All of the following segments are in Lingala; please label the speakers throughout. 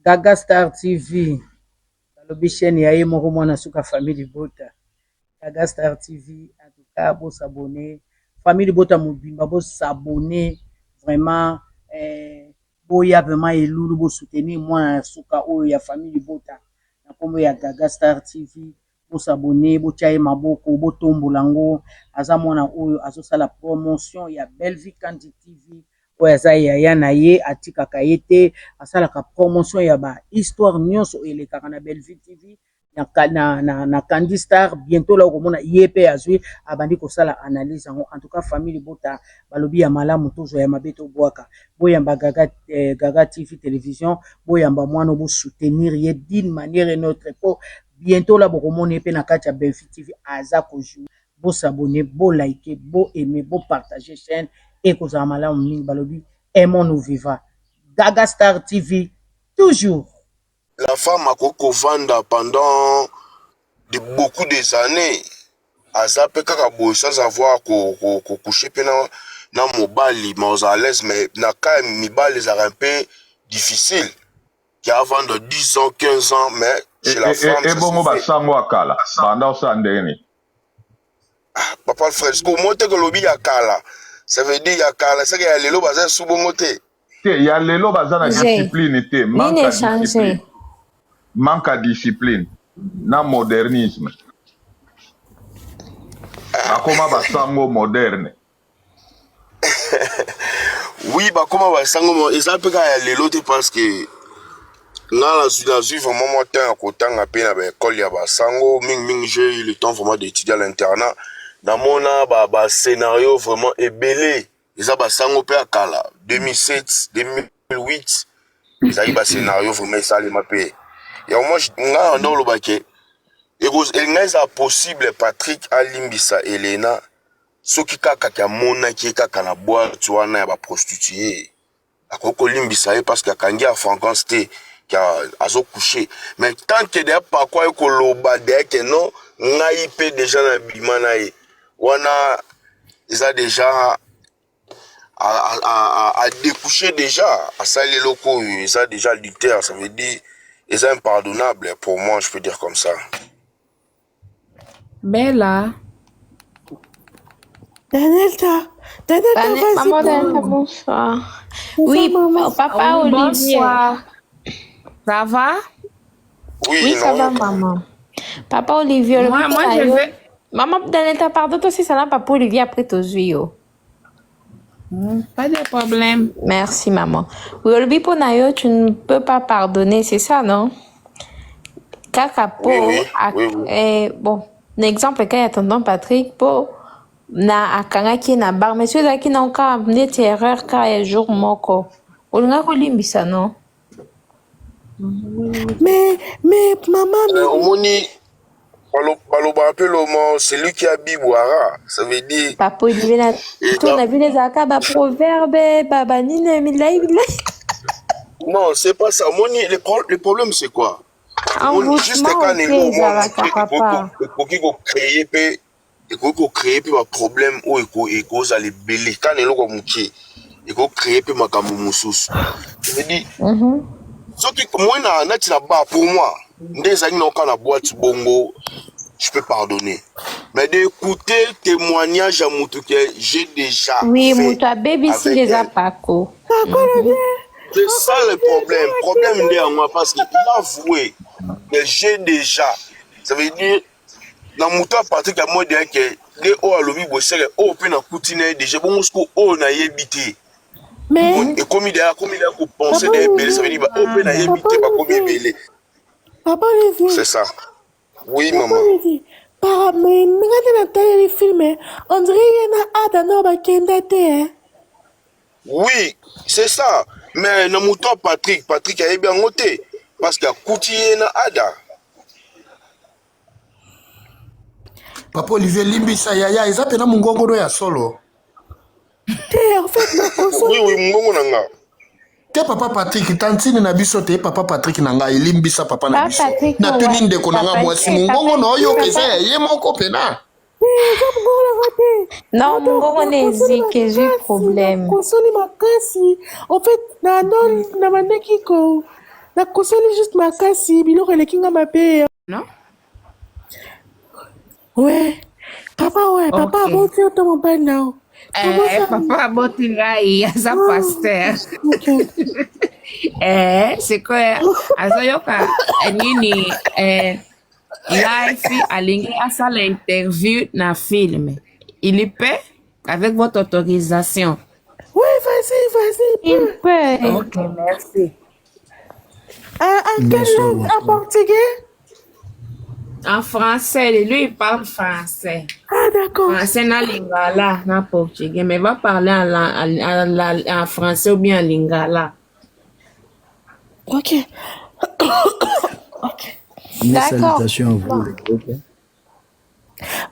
Speaker 1: Gaga Star TV. Balobi chaîne ya ye moko mwana suka famille Bota. Gaga Star TV, en tout cas, vous s'abonner. Famille Bota Mobimba, vous s'abonner. Vraiment, boya vraiment elulu, vous soutenir moi suka o ya famille Bota. Na kombo ya Gaga Star TV, vous s'abonner, vous chaye maboko, vous tombolango. Aza mwana oyo azo la promotion ya Belvique Kandi TV. Oyo aza yaya na ye atikaka ye te asalaka promotion ya ba histoire nyonso elekaka na Belvique TV na Kandi Star bientôt là okomona ye pe azwi abandi kosala analyse yango. En tout cas famille Bota balobi ya malamu toujours ya mabeto bwaka boyamba Gaga TV télévision boyamba mwana bo soutenir ye d'une manière et autre po bientôt là bokomona ye pe na kati ya Belvique TV aza ko jouer bo s'abonner bo liker bo aimer bo partager chaîne et kozala malamu mingi balobi aimons-nous vivants. Gaga Star TV toujours.
Speaker 2: La femme a vanda pendant beaucoup des années. Aza pe kaka boye sans avoir couché na mobali mais à l'aise mais na ka mibali les un peu difficile. Qui avant de 10 ans, 15 ans mais chez la femme
Speaker 3: et bon ba sango akala banda osandeni.
Speaker 2: Papa le frère, ko monte ko lobi ya kala. Ça veut dire ya kala, ça que ya lelo baza subongote.
Speaker 3: Te ya lelo baza na discipline te, manque à discipline na modernisme. Bakoma basango moderne.
Speaker 2: Oui, bakoma basango eza pe ka ya lelo te parce que na vraiment moi temps kotanga pe na école ya basango ming j'ai eu le temps vraiment d'étudier à l'internat. Dans mon scénario vraiment ébélé. Eza basango pe akala 2007, 2008. Eza ba scénario vraiment ça les mapé. Et moi nga ndo lo baké. Et nga possible Patrick Alimbisa Elena soki kaka ka mona ki kaka na boîte wana ya ba prostituée. Akoko limbisa ye parce que kangi a fréquence te qui a zo couché. Mais tant que de pas quoi ko loba de que non ngai pe déjà na bimana ye. Wana ils déjà à découcher déjà à ça les locaux ils ont déjà adultère ça veut dire ils sont impardonnables pour moi je peux dire comme ça.
Speaker 4: Bella.
Speaker 5: Danelta,
Speaker 6: Maman Danelta, bonsoir. Oui, papa Olivier.
Speaker 4: Bonsoir. Ça va?
Speaker 6: Oui, ça va, maman. Papa Olivier.
Speaker 4: Moi, je vais.
Speaker 6: Maman Danelta, pardon, toi aussi, ça n'a papa Olivier après tes yeux.
Speaker 4: Pas de problème.
Speaker 6: Merci, maman. Oui, Olivier, pour Nayo, tu ne peux pas pardonner, c'est ça, non? Kakapo.
Speaker 2: Oui.
Speaker 6: Bon, un exemple, quand il y a tonton Patrick, pour. Na akanga ki na bar mais ceux qui n'ont qu'à amener terreur car un jour moko olunga ko limbisa non
Speaker 5: mais maman
Speaker 2: omoni baloba un peu l'homme c'est lui qui a Bibouara ça veut dire
Speaker 6: papa Olivier na on a vu les akaba proverbes baba nina milai
Speaker 2: non c'est pas ça omoni le problème c'est quoi juste quand il faut créer peu il faut créer un problème où il cause les belés quand il il faut créer un makambo mususu je veux dire ce qui moi na bas pour moi des amis n'ont qu'à boîte bongo je peux pardonner mais d'écouter témoignage à Moutou que j'ai déjà
Speaker 6: oui Moutou a baby si les apako
Speaker 2: c'est ça le problème de moi parce qu'il a avoué que j'ai déjà ça veut dire na muto Patrick a moi dire que les o alobi bosere o pe na kutine déjà bon musko o na yebité mais et comme il a ko penser des belé ça veut dire o pe na yebité pas comme belé
Speaker 5: papa
Speaker 2: c'est ça oui maman
Speaker 5: par mais regarde dans les films on dirait il y a ada no ba kendate
Speaker 2: oui c'est ça mais na muto Patrick a bien noté parce que kutine na ada.
Speaker 7: Papa Olivier Limbisa yaya eza pena mungongo ya solo.
Speaker 5: En fait
Speaker 2: oui mungongo nanga.
Speaker 7: Te papa Patrick tantine na biso te papa Patrick nanga Limbisa papa na biso. Na tuni ndeko nanga mwasi mungongo na oyo keza ye moko pena.
Speaker 6: Non mungongo nezike j'ai problème.
Speaker 5: Konsoni makasi. En fait na mandeki ko nakoseli juste makasi biloko eleki nga mabe.
Speaker 4: Non?
Speaker 5: Ouais. Papa, ouais, papa
Speaker 4: Ok.
Speaker 5: aboti oto mobali na yo.
Speaker 4: Papa Botingai, aza pasteur.
Speaker 5: Ok.
Speaker 4: C'est quoi? Azoyoka, nini, live, alingi asa l'interview na film. Il peut, avec votre autorisation.
Speaker 5: Oui, vas-y.
Speaker 6: Il peut.
Speaker 4: Ok, merci.
Speaker 5: En quelle langue? En portugais?
Speaker 4: En français, lui, il parle français.
Speaker 5: Ah, d'accord.
Speaker 4: Français na lingala, na portugais, mais il va parler en français ou bien en lingala.
Speaker 5: Ok.
Speaker 8: Mes
Speaker 6: D'accord.
Speaker 8: salutations à vous, le groupe.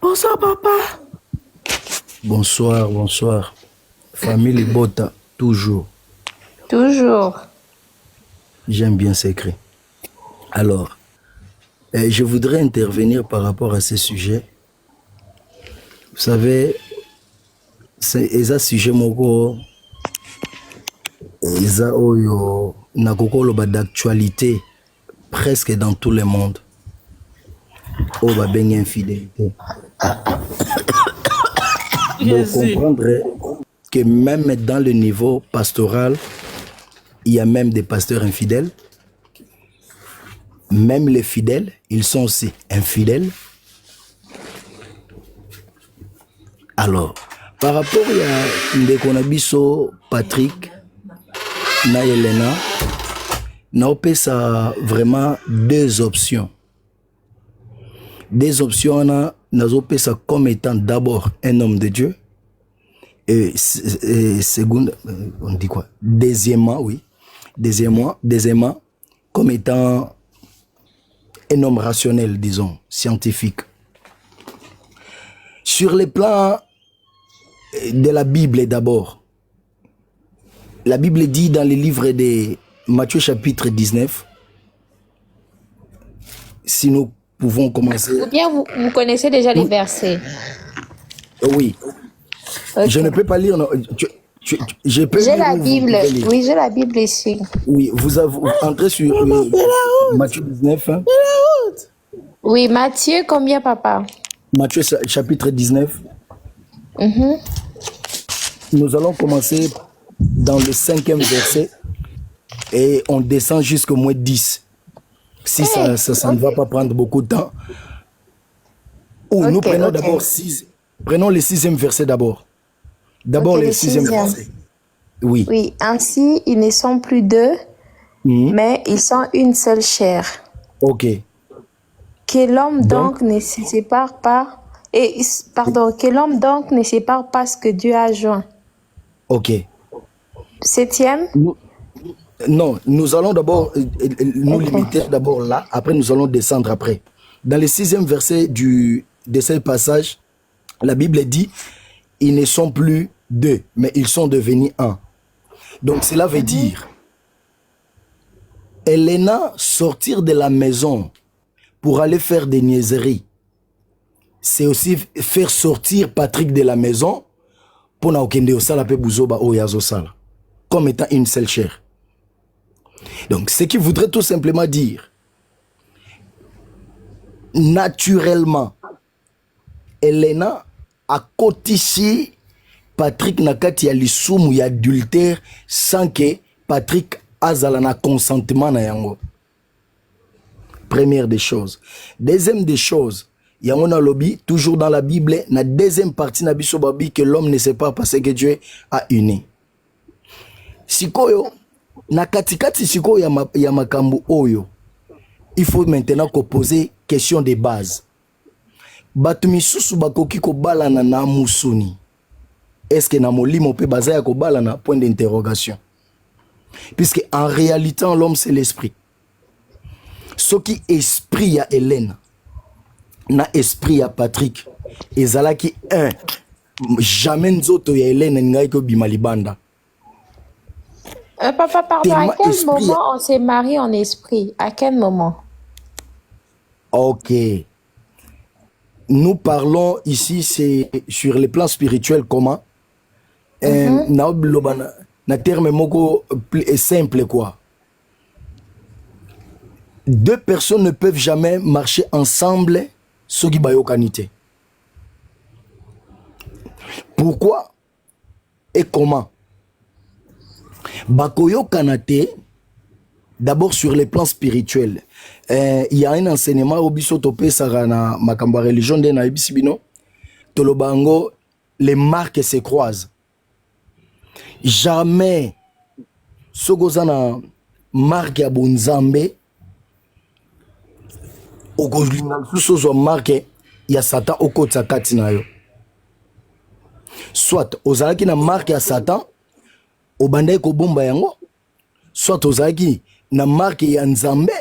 Speaker 5: Bonsoir, papa.
Speaker 8: Bonsoir. Famille Bota, toujours.
Speaker 6: Toujours.
Speaker 8: J'aime bien ces cris. Alors, je voudrais intervenir par rapport à ce sujet. Vous savez, c'est un sujet moko, eza oyo nakokoloba d'actualité presque dans tout le monde. Oh, ba bengi infidélité. Donc comprendre que même dans le niveau pastoral, il y a même des pasteurs infidèles. Même les fidèles, ils sont aussi infidèles. Alors, par rapport à Ndekonabiso, Patrick, na Elena, on ça vraiment deux options. Des options, on a ça comme étant d'abord un homme de Dieu. Et second, on dit quoi? Deuxièmement, oui. Deuxièmement, comme étant un homme rationnel, disons, scientifique. Sur le plan de la Bible d'abord, la Bible dit dans le livre de Matthieu chapitre 19, si nous pouvons commencer...
Speaker 6: Ou bien vous connaissez déjà les versets.
Speaker 8: Oui.
Speaker 6: Ok.
Speaker 8: Je ne peux pas lire... Non, je peux
Speaker 6: J'ai
Speaker 8: lire
Speaker 6: la
Speaker 8: ou vous
Speaker 6: Bible.
Speaker 8: pouvez lire.
Speaker 6: Oui, j'ai la Bible ici.
Speaker 8: Oui, vous entrez sur Matthieu 19. Hein?
Speaker 6: Oui, Matthieu, combien, papa?
Speaker 8: Matthieu chapitre 19.
Speaker 6: Mhm.
Speaker 8: Nous allons commencer dans le 5e verset et on descend jusqu'au moins 10. Si ça ne va pas prendre beaucoup de temps. Ou nous prenons d'abord 6. Prenons le 6e verset d'abord. D'abord le 6e verset. Oui.
Speaker 6: Oui, ainsi, ils ne sont plus deux, mais ils sont une seule chair.
Speaker 8: Ok.
Speaker 6: Que l'homme donc ne se sépare pas, que l'homme donc ne sépare pas ce que Dieu a joint.
Speaker 8: Ok.
Speaker 6: 7e?
Speaker 8: Non, nous allons d'abord nous limiter d'abord là, après nous allons descendre après. Dans le 6e verset de ce passage, la Bible dit, ils ne sont plus deux, mais ils sont devenus un. Donc cela veut dire, Elena sortir de la maison pour aller faire des niaiseries, c'est aussi faire sortir Patrick de la maison pour na okende osala pe buzoba oyazo sala, comme étant une seule chair. Donc ce qui voudrait tout simplement dire, naturellement, Elena a cotisé Patrick nakati ya lisumu ya adultère sans que Patrick azala na consentement na yango. Première des choses. Deuxième des choses, yango na lobby, toujours dans la Bible, na deuxième partie na biso babi que l'homme ne sait pas parce que Dieu a uni. Sikoyo, na katikati sikoyo ya makambo oyo, il faut maintenant qu'on pose question de base. Batu misusu bakoki ko balana na musuni. Est-ce que na molimo pe bazaya ko balana? Point d'interrogation. Puisque en réalité, l'homme c'est l'esprit. Ce qui esprit à Hélène, na esprit à Patrick, ezalaki un. Jamais nzoto ya Hélène ngai ko bimalibanda.
Speaker 6: Papa, pardon, à quel moment on s'est marié en esprit? À quel moment?
Speaker 8: Ok. Nous parlons ici, c'est sur le plan spirituel comment? Na terme moko simple quoi. deux personnes ne peuvent jamais marcher ensemble soki bayokani te. Pourquoi et comment? Bakoyokana te d'abord sur les plans spirituels. Il y a un enseignement au biso topé sarana makamba religion de na ibisibino tolobango les marques se croisent. Jamais sogozana marque ya bonzambe okolinga sozo marque ya Satan okotsa kati na yo. Soit ozalaki na marque ya Satan obandai ko bomba yango, soit ozalaki na marque ya Nzambe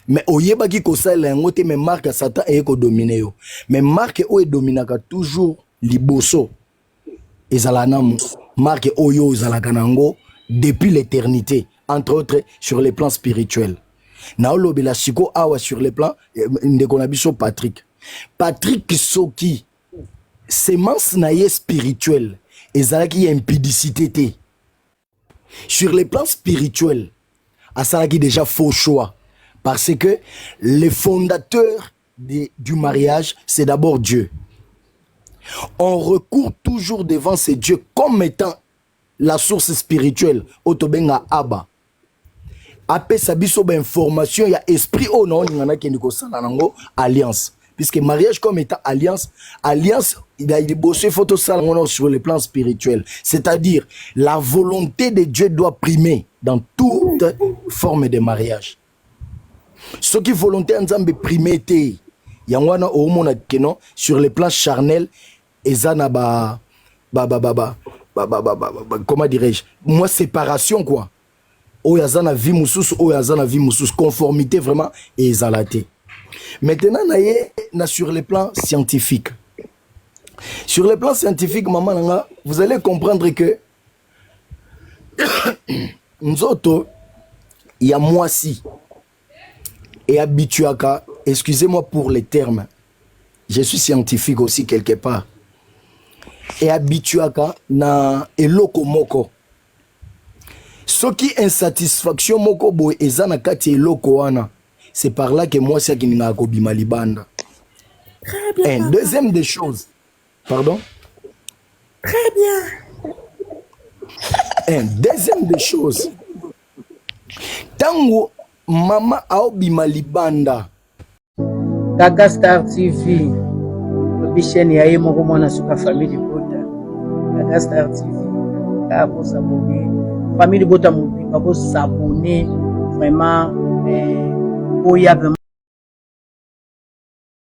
Speaker 8: mais oyebaki ko sala yango te, mais marque ya Satan eye ko dominer yo. Mais marque o e dominaka toujours liboso ezala na marque oyo ezalaka nango depuis l'éternité, entre autres sur les plans spirituels. Naolobi la chiko awa sur les plans ndeko na biso Patrick soki semence na ye spirituel ezalaki impudicité te. Sur les plans spirituels asalaki déjà faux choix parce que le fondateur du mariage c'est d'abord Dieu. On recourt toujours devant ces dieux comme étant la source spirituelle otobenga Abba. Après ça biso ba information ya esprit o non ngana ke ndiko sala nango alliance, puisque mariage comme étant alliance il y a des bossé photo sala sur le plan spirituel, c'est-à-dire la volonté de Dieu doit primer dans toute forme de mariage. Ce qui volonté nzambe primer te yangwana o mona keno sur le plan charnel ezana comment dirais-je, moi séparation quoi. Oyazana vie mususu, oyazana vie mususu, conformité vraiment et ezalate. Maintenant na sur le plan scientifique. Sur le plan scientifique, maman nanga, vous allez comprendre que nzoto ya moisi et habituaka, excusez-moi pour les termes. Je suis scientifique aussi quelque part. Et habituaka na eloko moko. Soki insatisfaction moko boy ezana kati eloko wana, c'est par là que moi c'est qui n'a ko bima libanda.
Speaker 5: Très bien.
Speaker 8: Un deuxième des choses. Pardon?
Speaker 5: Très bien.
Speaker 8: Un deuxième des choses. Tango mama ao bima libanda.
Speaker 1: Kaka Star TV lobisheni ya moko mwana suka family bota. Kaka Star TV kabo s'abonner. Famille bota mobimba bo s'abonner vraiment oya